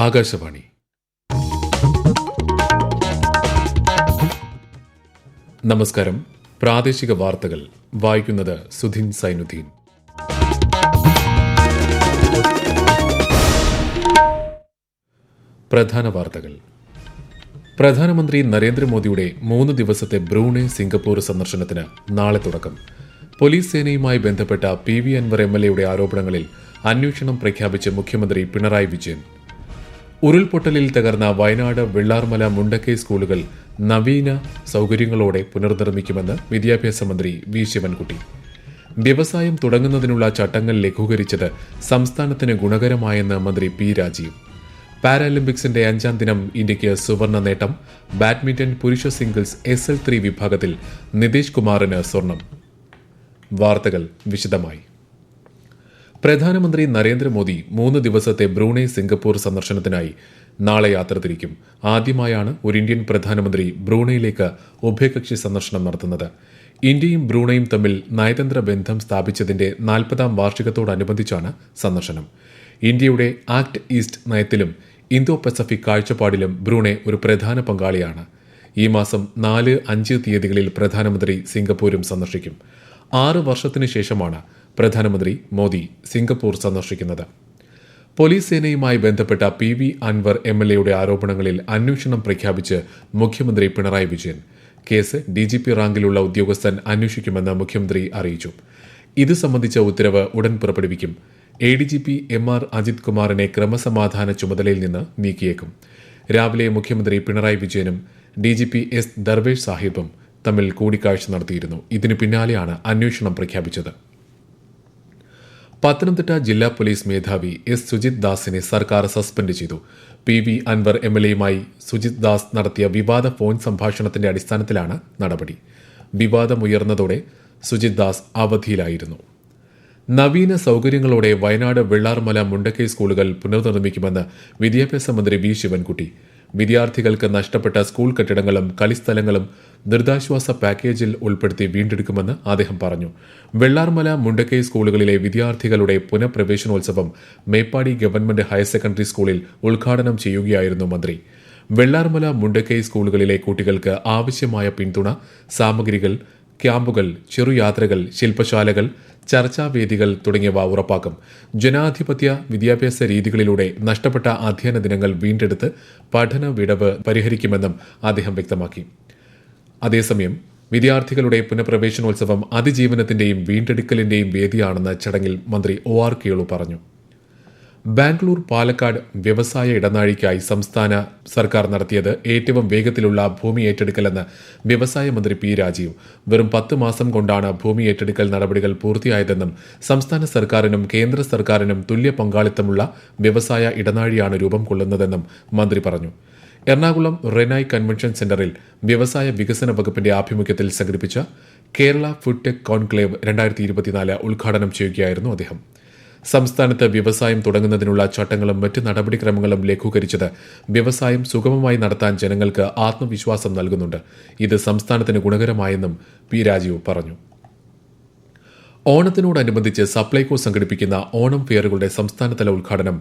ആകാശവാണി. നമസ്കാരം. പ്രാദേശിക വാർത്തകൾ വായിക്കുന്നത് സുധിൻ സൈനുദ്ദീൻ. പ്രധാന വാർത്തകൾ. പ്രധാനമന്ത്രി നരേന്ദ്രമോദിയുടെ 3 ദിവസത്തെ ബ്രൂണൈ സിംഗപ്പൂർ സന്ദർശനത്തിന് നാളെ തുടക്കം. പോലീസ് സേനയുമായി ബന്ധപ്പെട്ട PV അൻവർ MLAയുടെ ആരോപണങ്ങളിൽ അന്വേഷണം പ്രഖ്യാപിച്ച് മുഖ്യമന്ത്രി പിണറായി വിജയൻ. ഉരുൾപൊട്ടലിൽ തകർന്ന വയനാട് വെള്ളാർമല മുണ്ടക്കൈ സ്കൂളുകൾ നവീന സൌകര്യങ്ങളോടെ പുനർനിർമ്മിക്കുമെന്ന് വിദ്യാഭ്യാസ മന്ത്രി വി ശിവൻകുട്ടി. വ്യവസായം തുടങ്ങുന്നതിനുള്ള ചട്ടങ്ങൾ ലഘൂകരിച്ചത് സംസ്ഥാനത്തിന് ഗുണകരമായെന്ന് മന്ത്രി പി രാജീവ്. പാരാലിമ്പിക്സിന്റെ 5ാം ദിനം ഇന്ത്യയ്ക്ക് സുവർണ നേട്ടം. ബാഡ്മിന്റൺ പുരുഷ സിംഗിൾസ് SL3 വിഭാഗത്തിൽ നിതീഷ് കുമാറിന് സ്വർണം. വാർത്തകൾ വിശദമായി. പ്രധാനമന്ത്രി നരേന്ദ്രമോദി 3 ദിവസത്തെ ബ്രൂണൈ സിംഗപ്പൂർ സന്ദർശനത്തിനായി നാളെ യാത്ര തിരിക്കും. ആദ്യമായാണ് ഒരു ഇന്ത്യൻ പ്രധാനമന്ത്രി ബ്രൂണൈയിലേക്ക് ഉഭയകക്ഷി സന്ദർശനം നടത്തുന്നത്. ഇന്ത്യയും ബ്രൂണൈയും തമ്മിൽ നയതന്ത്ര ബന്ധം സ്ഥാപിച്ചതിന്റെ 40ാം വാർഷികത്തോടനുബന്ധിച്ചാണ് സന്ദർശനം. ഇന്ത്യയുടെ ആക്ട് ഈസ്റ്റ് നയത്തിലും ഇന്തോ പസഫിക് കാഴ്ചപ്പാടിലും ബ്രൂണൈ ഒരു പ്രധാന പങ്കാളിയാണ്. ഈ മാസം 4, 5 തീയതികളിൽ പ്രധാനമന്ത്രി സിംഗപ്പൂരും സന്ദർശിക്കും. 6 വർഷത്തിനു ശേഷമാണ് പ്രധാനമന്ത്രി മോദി സിംഗപ്പൂർ സന്ദർശിക്കുന്നത്. പോലീസ് സേനയുമായി ബന്ധപ്പെട്ട PV അൻവർ MLAയുടെ ആരോപണങ്ങളിൽ അന്വേഷണം പ്രഖ്യാപിച്ച് മുഖ്യമന്ത്രി പിണറായി വിജയൻ. കേസ് DGP റാങ്കിലുള്ള ഉദ്യോഗസ്ഥൻ അന്വേഷിക്കുമെന്ന് മുഖ്യമന്ത്രി അറിയിച്ചു. ഇത് സംബന്ധിച്ച ഉത്തരവ് ഉടൻ പുറപ്പെടുവിക്കും. ADGP MR അജിത് കുമാറിനെ ക്രമസമാധാന ചുമതലയിൽ നിന്ന് നീക്കിയേക്കും. രാവിലെ മുഖ്യമന്ത്രി പിണറായി വിജയനും DGP S ദർവേഷ് സാഹിബും തമ്മിൽ കൂടിക്കാഴ്ച നടത്തിയിരുന്നു. ഇതിനു പിന്നാലെയാണ് അന്വേഷണം പ്രഖ്യാപിച്ചത്. പത്തനംതിട്ട ജില്ലാ പോലീസ് മേധാവി S സുജിത് ദാസിനെ സർക്കാർ സസ്പെൻഡ് ചെയ്തു. PV അൻവർ MLAയുമായി സുജിത് ദാസ് നടത്തിയ വിവാദ ഫോൺ സംഭാഷണത്തിന്റെ അടിസ്ഥാനത്തിലാണ് നടപടി. വിവാദമുയർന്നതോടെ സുജിത് ദാസ് അവധിയിലായിരുന്നു. നവീന സൌകര്യങ്ങളോടെ വയനാട് വെള്ളാർമല മുണ്ടക്കൈ സ്കൂളുകൾ പുനർനിർമ്മിക്കുമെന്ന് വിദ്യാഭ്യാസ മന്ത്രി വി ശിവൻകുട്ടി. വിദ്യാർത്ഥികൾക്ക് നഷ്ടപ്പെട്ട സ്കൂൾ കെട്ടിടങ്ങളും കളിസ്ഥലങ്ങളും ദുരിതാശ്വാസ പാക്കേജിൽ ഉൾപ്പെടുത്തി വീണ്ടെടുക്കുമെന്ന് അദ്ദേഹം പറഞ്ഞു. വെള്ളാർമല മുണ്ടക്കൈ സ്കൂളുകളിലെ വിദ്യാർത്ഥികളുടെ പുനഃപ്രവേശനോത്സവം മേപ്പാടി ഗവൺമെന്റ് ഹയർ സെക്കൻഡറി സ്കൂളിൽ ഉദ്ഘാടനം ചെയ്യുകയായിരുന്നു മന്ത്രി. വെള്ളാർമല മുണ്ടക്കൈ സ്കൂളുകളിലെ കുട്ടികൾക്ക് ആവശ്യമായ പിന്തുണ, സാമഗ്രികൾ, ക്യാമ്പുകൾ, ചെറുയാത്രകൾ, ശില്പശാലകൾ, ചർച്ചാവേദികൾ തുടങ്ങിയവ ഉറപ്പാക്കും. ജനാധിപത്യ വിദ്യാഭ്യാസ രീതികളിലൂടെ നഷ്ടപ്പെട്ട അധ്യയന ദിനങ്ങൾ വീണ്ടെടുത്ത് പഠന വിടവ് പരിഹരിക്കുമെന്നും അദ്ദേഹം വ്യക്തമാക്കി. അതേസമയം വിദ്യാർത്ഥികളുടെ പുനഃപ്രവേശനോത്സവം അതിജീവനത്തിന്റെയും വീണ്ടെടുക്കലിന്റെയും വേദിയാണെന്ന് ചടങ്ങിൽ മന്ത്രി OR കേളു പറഞ്ഞു. ബാംഗ്ലൂർ പാലക്കാട് വ്യവസായ ഇടനാഴിക്കായി സംസ്ഥാന സർക്കാർ നടത്തിയത് ഏറ്റവും വേഗത്തിലുള്ള ഭൂമി ഏറ്റെടുക്കലെന്ന് വ്യവസായ മന്ത്രി പി രാജീവ്. വെറും 10 മാസം കൊണ്ടാണ് ഭൂമി ഏറ്റെടുക്കൽ നടപടികൾ പൂർത്തിയായതെന്നും സംസ്ഥാന സർക്കാരിനും കേന്ദ്ര സർക്കാരിനും തുല്യ പങ്കാളിത്തമുള്ള വ്യവസായ ഇടനാഴിയാണ് രൂപം കൊള്ളുന്നതെന്നും മന്ത്രി പറഞ്ഞു. എറണാകുളം റെനായ് കൺവെൻഷൻ സെന്ററിൽ വ്യവസായ വികസന വകുപ്പിന്റെ ആഭിമുഖ്യത്തിൽ സംഘടിപ്പിച്ച കേരള ഫുഡ് ടെക് കോൺക്ലേവ് 2024 ഉദ്ഘാടനം ചെയ്യുകയായിരുന്നു അദ്ദേഹം. സംസ്ഥാനത്ത് വ്യവസായം തുടങ്ങുന്നതിനുള്ള ചട്ടങ്ങളും മറ്റ് നടപടിക്രമങ്ങളും ലഘൂകരിച്ചത് വ്യവസായം സുഗമമായി നടത്താൻ ജനങ്ങൾക്ക് ആത്മവിശ്വാസം നൽകുന്നുണ്ട്. ഇത് സംസ്ഥാനത്തിന് ഗുണകരമായെന്നും പി രാജീവ് പറഞ്ഞു. ഓണത്തിനോടനുബന്ധിച്ച് സപ്ലൈകോ സംഘടിപ്പിക്കുന്ന ഓണം ഫെയറുകളുടെ സംസ്ഥാനതല ഉദ്ഘാടനം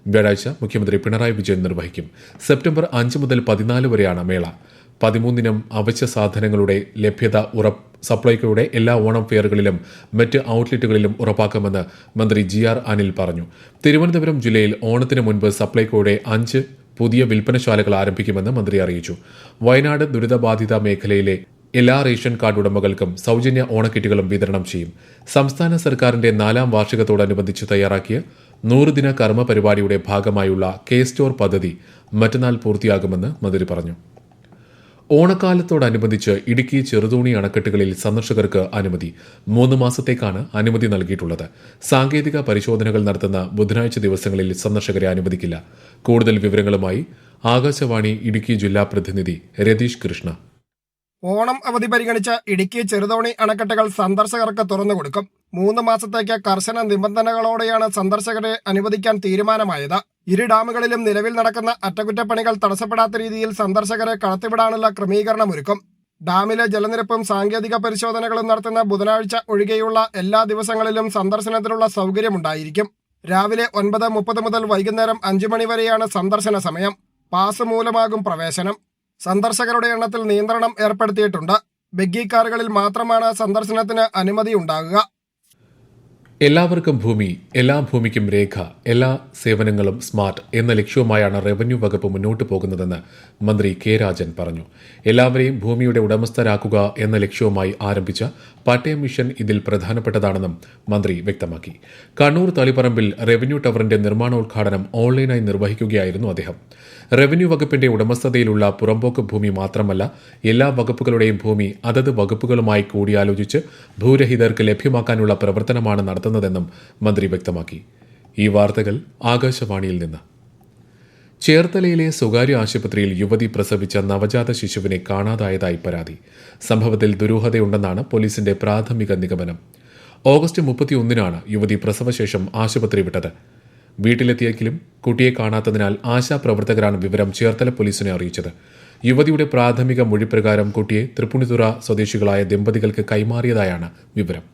വ്യാഴാഴ്ച മുഖ്യമന്ത്രി പിണറായി വിജയൻ നിർവഹിക്കും. സെപ്റ്റംബർ 5 മുതൽ 14 വരെയാണ് മേള. 13 അവശ്യ സാധനങ്ങളുടെ ലഭ്യത സപ്ലൈകോയുടെ എല്ലാ ഓണം ഫെയറുകളിലും മറ്റ് ഔട്ട്ലെറ്റുകളിലും ഉറപ്പാക്കുമെന്ന് മന്ത്രി GR അനിൽ പറഞ്ഞു. തിരുവനന്തപുരം ജില്ലയിൽ ഓണത്തിന് മുൻപ് സപ്ലൈകോയുടെ 5 പുതിയ വിൽപ്പനശാലകൾ ആരംഭിക്കുമെന്ന് മന്ത്രി അറിയിച്ചു. വയനാട് ദുരിതബാധിത മേഖലയിലെ എല്ലാ റേഷൻ കാർഡ് ഉടമകൾക്കും സൌജന്യ ഓണക്കിറ്റുകളും വിതരണം ചെയ്യും. സംസ്ഥാന സർക്കാരിന്റെ 4ാം വാർഷികത്തോടനുബന്ധിച്ച് തയ്യാറാക്കിയ 100 ദിന കർമ്മ പരിപാടിയുടെ ഭാഗമായുള്ള K-സ്റ്റോർ പദ്ധതി മറ്റന്നാൾ പൂർത്തിയാകുമെന്ന് മന്ത്രി പറഞ്ഞു. ഓണക്കാലത്തോടനുബന്ധിച്ച് ഇടുക്കി ചെറുതോണി അണക്കെട്ടുകളിൽ സന്ദർശകർക്ക് അനുമതി. 3 മാസത്തേക്കാണ് അനുമതി നൽകിയിട്ടുള്ളത്. സാങ്കേതിക പരിശോധനകൾ നടത്തുന്ന ബുധനാഴ്ച ദിവസങ്ങളിൽ സന്ദർശകരെ അനുവദിക്കില്ല. കൂടുതൽ വിവരങ്ങളുമായി ആകാശവാണി ഇടുക്കി ജില്ലാ പ്രതിനിധി രതീഷ് കൃഷ്ണ. ഓണം അവധി പരിഗണിച്ച് ഇടുക്കി ചെറുതോണി അണക്കെട്ടുകൾ സന്ദർശകർക്ക് തുറന്നുകൊടുക്കും. 3 മാസത്തേക്ക് കർശന നിബന്ധനകളോടെയാണ് സന്ദർശകരെ അനുവദിക്കാൻ തീരുമാനമായത്. ഇരു ഡാമുകളിലും നിലവിൽ നടക്കുന്ന അറ്റകുറ്റപ്പണികൾ തടസ്സപ്പെടാത്ത രീതിയിൽ സന്ദർശകരെ കടത്തിവിടാനുള്ള ക്രമീകരണമൊരുക്കും. ഡാമിലെ ജലനിരപ്പും സാങ്കേതിക പരിശോധനകളും നടത്തുന്ന ബുധനാഴ്ച ഒഴികെയുള്ള എല്ലാ ദിവസങ്ങളിലും സന്ദർശനത്തിനുള്ള സൗകര്യമുണ്ടായിരിക്കും. രാവിലെ 9:30 മുതൽ വൈകുന്നേരം 5 മണി വരെയാണ് സന്ദർശന സമയം. പാസ് മൂലമാകും പ്രവേശനം. സന്ദർശകരുടെ എണ്ണത്തിൽ നിയന്ത്രണം ഏർപ്പെടുത്തിയിട്ടുണ്ട്. ബഗ്ഗി കാറുകളിൽ മാത്രമാണ് സന്ദർശനത്തിന് അനുമതിയുണ്ടാകുക. എല്ലാവർക്കും ഭൂമി, എല്ലാ ഭൂമിക്കും രേഖ, എല്ലാ സേവനങ്ങളും സ്മാർട്ട് എന്ന ലക്ഷ്യവുമായാണ് റവന്യൂ വകുപ്പ് മുന്നോട്ടു പോകുന്നതെന്ന് മന്ത്രി കെ രാജൻ പറഞ്ഞു. എല്ലാവരെയും ഭൂമിയുടെ ഉടമസ്ഥരാക്കുക എന്ന ലക്ഷ്യവുമായി ആരംഭിച്ച പട്ടയ മിഷൻ ഇതിൽ പ്രധാനപ്പെട്ടതാണെന്നും മന്ത്രി വ്യക്തമാക്കി. കണ്ണൂർ തളിപ്പറമ്പിൽ റവന്യൂ ടവറിന്റെ നിർമ്മാണോദ്ഘാടനം ഓൺലൈനായി നിർവഹിക്കുകയായിരുന്നു അദ്ദേഹം. റവന്യൂ വകുപ്പിന്റെ ഉടമസ്ഥതയിലുള്ള പുറമ്പോക്ക് ഭൂമി മാത്രമല്ല, എല്ലാ വകുപ്പുകളുടെയും ഭൂമി അതത് വകുപ്പുകളുമായി കൂടിയാലോചിച്ച് ഭൂരഹിതർക്ക് ലഭ്യമാക്കാനുള്ള പ്രവർത്തനമാണ് നടത്തുന്നതെന്നും മന്ത്രി വ്യക്തമാക്കി. ഈ വാർത്തകൾ ആകാശവാണിയിൽ നിന്ന്. ചേർത്തലയിലെ സ്വകാര്യ ആശുപത്രിയിൽ യുവതി പ്രസവിച്ച നവജാത ശിശുവിനെ കാണാതായതായി പരാതി. സംഭവത്തിൽ ദുരൂഹതയുണ്ടെന്നാണ് പോലീസിന്റെ പ്രാഥമിക നിഗമനം. ഓഗസ്റ്റ് 31-നാണ് യുവതി പ്രസവശേഷം ആശുപത്രി വിട്ടത്. വീട്ടിലെത്തിയെങ്കിലും കുട്ടിയെ കാണാത്തതിനാൽ ആശാപ്രവർത്തകരാണ് വിവരം ചേർത്തല പോലീസിനെ അറിയിച്ചത്. യുവതിയുടെ പ്രാഥമിക മൊഴിപ്രകാരം കുട്ടിയെ തൃപ്പൂണിത്തുറ സ്വദേശികളായ ദമ്പതികൾക്ക് കൈമാറിയതായാണ് വിവരം.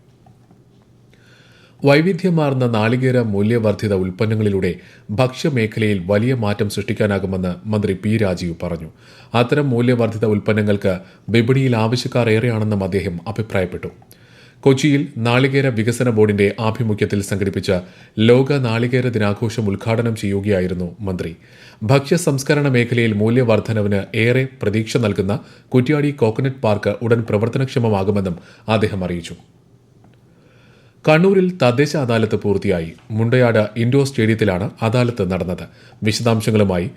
വൈവിധ്യമാർന്ന നാളികേര മൂല്യവർദ്ധിത ഉൽപ്പന്നങ്ങളിലൂടെ ഭക്ഷ്യമേഖലയിൽ വലിയ മാറ്റം സൃഷ്ടിക്കാനാകുമെന്ന് മന്ത്രി പി രാജീവ് പറഞ്ഞു. അത്തരം മൂല്യവർദ്ധിത ഉൽപ്പന്നങ്ങൾക്ക് വിപണിയിൽ ആവശ്യക്കാർ ഏറെയാണെന്നും അദ്ദേഹം അഭിപ്രായപ്പെട്ടു. കൊച്ചിയിൽ നാളികേര വികസന ബോർഡിന്റെ ആഭിമുഖ്യത്തിൽ സംഘടിപ്പിച്ച ലോക നാളികേര ദിനാഘോഷം ഉദ്ഘാടനം ചെയ്യുകയായിരുന്നു മന്ത്രി. ഭക്ഷ്യ സംസ്കരണ മേഖലയിൽ മൂല്യവർദ്ധനവിന് ഏറെ പ്രതീക്ഷ നൽകുന്ന കുറ്റ്യാടി കോക്കനട്ട് പാർക്ക് ഉടൻ പ്രവർത്തനക്ഷമമാകുമെന്നും അദ്ദേഹം അറിയിച്ചു. കണ്ണൂരിൽ തദ്ദേശ അദാലത്ത് പൂർത്തിയായി. മുണ്ടയാട് ഇൻഡോർ സ്റ്റേഡിയത്തിലാണ് അദാലത്ത് നടന്നത്. വിശദാംശങ്ങളുമായി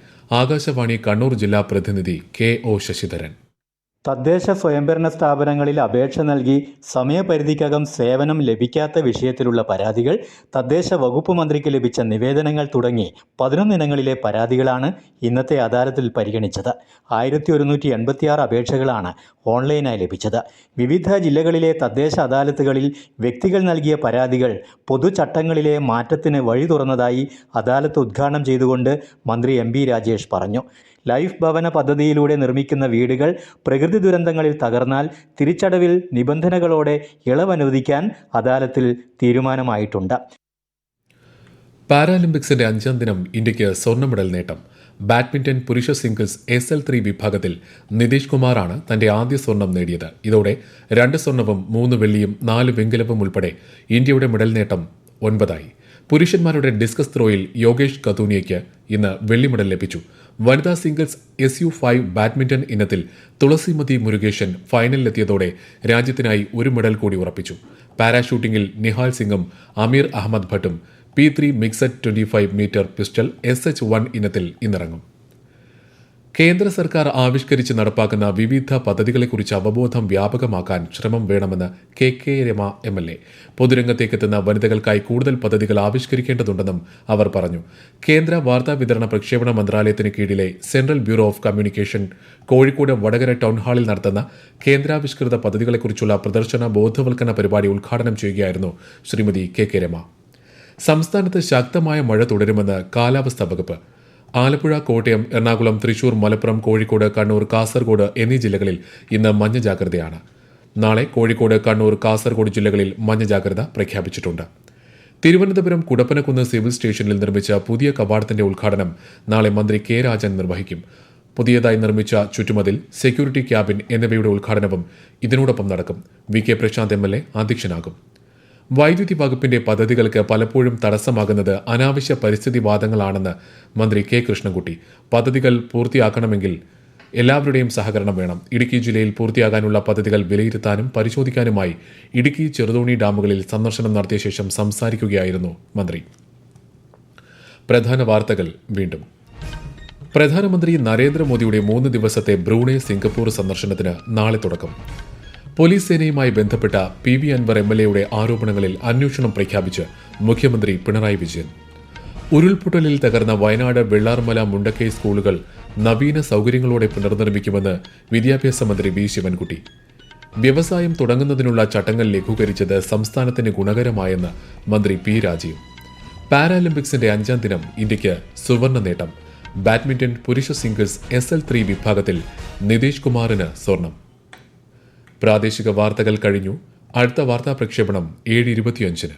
ആകാശവാണി കണ്ണൂർ ജില്ലാ പ്രതിനിധി KO ശശിധരൻ. തദ്ദേശ സ്വയംഭരണ സ്ഥാപനങ്ങളിൽ അപേക്ഷ നൽകി സമയപരിധിക്കകം സേവനം ലഭിക്കാത്ത വിഷയത്തിലുള്ള പരാതികൾ, തദ്ദേശ വകുപ്പ് മന്ത്രിക്ക് ലഭിച്ച നിവേദനങ്ങൾ തുടങ്ങി 11 ഇനങ്ങളിലെ പരാതികളാണ് ഇന്നത്തെ അദാലത്തിൽ പരിഗണിച്ചത്. 1186 അപേക്ഷകളാണ് ഓൺലൈനായി ലഭിച്ചത്. വിവിധ ജില്ലകളിലെ തദ്ദേശ അദാലത്തുകളിൽ വ്യക്തികൾ നൽകിയ പരാതികൾ പൊതുചട്ടങ്ങളിലെ മാറ്റത്തിന് വഴി തുറന്നതായി അദാലത്ത് ഉദ്ഘാടനം ചെയ്തുകൊണ്ട് മന്ത്രി MB രാജേഷ് പറഞ്ഞു. ലൈഫ് ഭവന പദ്ധതിയിലൂടെ നിർമ്മിക്കുന്ന വീടുകൾ പ്രകൃതി ദുരന്തങ്ങളിൽ തകർന്നാൽ തിരിച്ചടവിൽ നിബന്ധനകളോടെ ഇളവനുവദിക്കാൻ അദാലത്തിൽ തീരുമാനമായിട്ടുണ്ട്. പാരാലിമ്പിക്സിന്റെ 5ാം ദിനം ഇന്ത്യയ്ക്ക് സ്വർണ്ണ മെഡൽ നേട്ടം. ബാഡ്മിന്റൺ പുരുഷ സിംഗിൾസ് SL3 വിഭാഗത്തിൽ നിതീഷ് കുമാറാണ് തന്റെ ആദ്യ സ്വർണം നേടിയത്. ഇതോടെ 2 സ്വർണവും 3 വെള്ളിയും 4 വെങ്കലവും ഉൾപ്പെടെ ഇന്ത്യയുടെ മെഡൽ നേട്ടം 9ആയി. പുരുഷന്മാരുടെ ഡിസ്കസ് ത്രോയിൽ യോഗേഷ് കതൂനിയയ്ക്ക് ഇന്ന് വെള്ളി മെഡൽ ലഭിച്ചു. വനിതാ സിംഗിൾസ് SU5 ബാഡ്മിന്റൺ ഇനത്തിൽ തുളസിമതി മുരുകേശൻ ഫൈനലിലെത്തിയതോടെ രാജ്യത്തിനായി 1 മെഡൽ കൂടി ഉറപ്പിച്ചു. പാരാഷൂട്ടിംഗിൽ നിഹാൽ സിംഗും അമീർ അഹമ്മദ് ഭട്ടും P3 mixed 25 metre pistol SH1 ഇനത്തിൽ ഇന്നിറങ്ങും. കേന്ദ്ര സർക്കാർ ആവിഷ്കരിച്ച് നടപ്പാക്കുന്ന വിവിധ പദ്ധതികളെക്കുറിച്ച് അവബോധം വ്യാപകമാക്കാൻ ശ്രമം വേണമെന്ന് KK രമ MLA. പൊതുരംഗത്തേക്കെത്തുന്ന വനിതകൾക്കായി കൂടുതൽ പദ്ധതികൾ ആവിഷ്കരിക്കേണ്ടതുണ്ടെന്നും അവർ പറഞ്ഞു. കേന്ദ്ര വാർത്താ വിതരണ പ്രക്ഷേപണ മന്ത്രാലയത്തിന് കീഴിലെ central bureau of communication Kozhikode Vadakara town ഹാളിൽ നടത്തുന്ന കേന്ദ്രാവിഷ്കൃത പദ്ധതികളെക്കുറിച്ചുള്ള പ്രദർശന ബോധവൽക്കരണ പരിപാടി ഉദ്ഘാടനം ചെയ്യുകയായിരുന്നു ശ്രീമതി KK രമ. സംസ്ഥാനത്ത് ശക്തമായ മഴ തുടരുമെന്ന് കാലാവസ്ഥാ വകുപ്പ്. ആലപ്പുഴ, കോട്ടയം, എറണാകുളം, തൃശൂർ, മലപ്പുറം, കോഴിക്കോട്, കണ്ണൂർ, കാസർഗോഡ് എന്നീ ജില്ലകളിൽ ഇന്ന് മഞ്ഞ ജാഗ്രതയാണ്. നാളെ കോഴിക്കോട്, കണ്ണൂർ, കാസർഗോഡ് ജില്ലകളിൽ മഞ്ഞ ജാഗ്രത പ്രഖ്യാപിച്ചിട്ടുണ്ട്. തിരുവനന്തപുരം കുടപ്പനക്കുന്ന് സിവിൽ സ്റ്റേഷനിൽ നിർമ്മിച്ച പുതിയ കവാടത്തിന്റെ ഉദ്ഘാടനം നാളെ മന്ത്രി K രാജൻ നിർവഹിക്കും. പുതിയതായി നിർമ്മിച്ച ചുറ്റുമതിൽ, സെക്യൂരിറ്റി ക്യാബിൻ എന്നിവയുടെ ഉദ്ഘാടനവും ഇതിനോടൊപ്പം നടക്കും. VK Prashant MLA അധ്യക്ഷനാകും. വൈദ്യുതി വകുപ്പിന്റെ പദ്ധതികൾക്ക് പലപ്പോഴും തടസ്സമാകുന്നത് അനാവശ്യ പരിസ്ഥിതിവാദങ്ങളാണെന്ന് മന്ത്രി K കൃഷ്ണൻകുട്ടി. പദ്ധതികൾ പൂർത്തിയാക്കണമെങ്കിൽ എല്ലാവരുടെയും സഹകരണം വേണം. ഇടുക്കി ജില്ലയിൽ പൂർത്തിയാകാനുള്ള പദ്ധതികൾ വിലയിരുത്താനും പരിശോധിക്കാനുമായി ഇടുക്കി, ചെറുതോണി ഡാമുകളിൽ സന്ദർശനം നടത്തിയ ശേഷം സംസാരിക്കുകയായിരുന്നു മന്ത്രി. പ്രധാന വാർത്തകൾ വീണ്ടും. പ്രധാനമന്ത്രി നരേന്ദ്രമോദിയുടെ 3 ദിവസത്തെ ബ്രൂണൈ, സിംഗപ്പൂർ സന്ദർശനത്തിന് നാളെ തുടക്കം. പോലീസ് സേനയുമായി ബന്ധപ്പെട്ട PV അൻവർ MLAയുടെ ആരോപണങ്ങളിൽ അന്വേഷണം പ്രഖ്യാപിച്ച് മുഖ്യമന്ത്രി പിണറായി വിജയൻ. ഉരുൾപൊട്ടലിൽ തകർന്ന വയനാട് വെള്ളാർമല, മുണ്ടക്കൈ സ്കൂളുകൾ നവീന സൗകര്യങ്ങളോടെ പുനർനിർമ്മിക്കുമെന്ന് വിദ്യാഭ്യാസ മന്ത്രി V ശിവൻകുട്ടി. വ്യവസായം തുടങ്ങുന്നതിനുള്ള ചട്ടങ്ങൾ ലഘൂകരിച്ചത് സംസ്ഥാനത്തിന് ഗുണകരമായെന്ന് മന്ത്രി P രാജീവ്. പാരാലിമ്പിക്സിന്റെ 5ാം ദിനം ഇന്ത്യയ്ക്ക് സുവർണ്ണ നേട്ടം. ബാഡ്മിന്റൺ പുരുഷ സിംഗിൾസ് SL3 വിഭാഗത്തിൽ നിതീഷ് കുമാറിന് സ്വർണം. പ്രാദേശിക വാർത്തകൾ കഴിഞ്ഞു. അടുത്ത വാർത്താ പ്രക്ഷേപണം 7:25.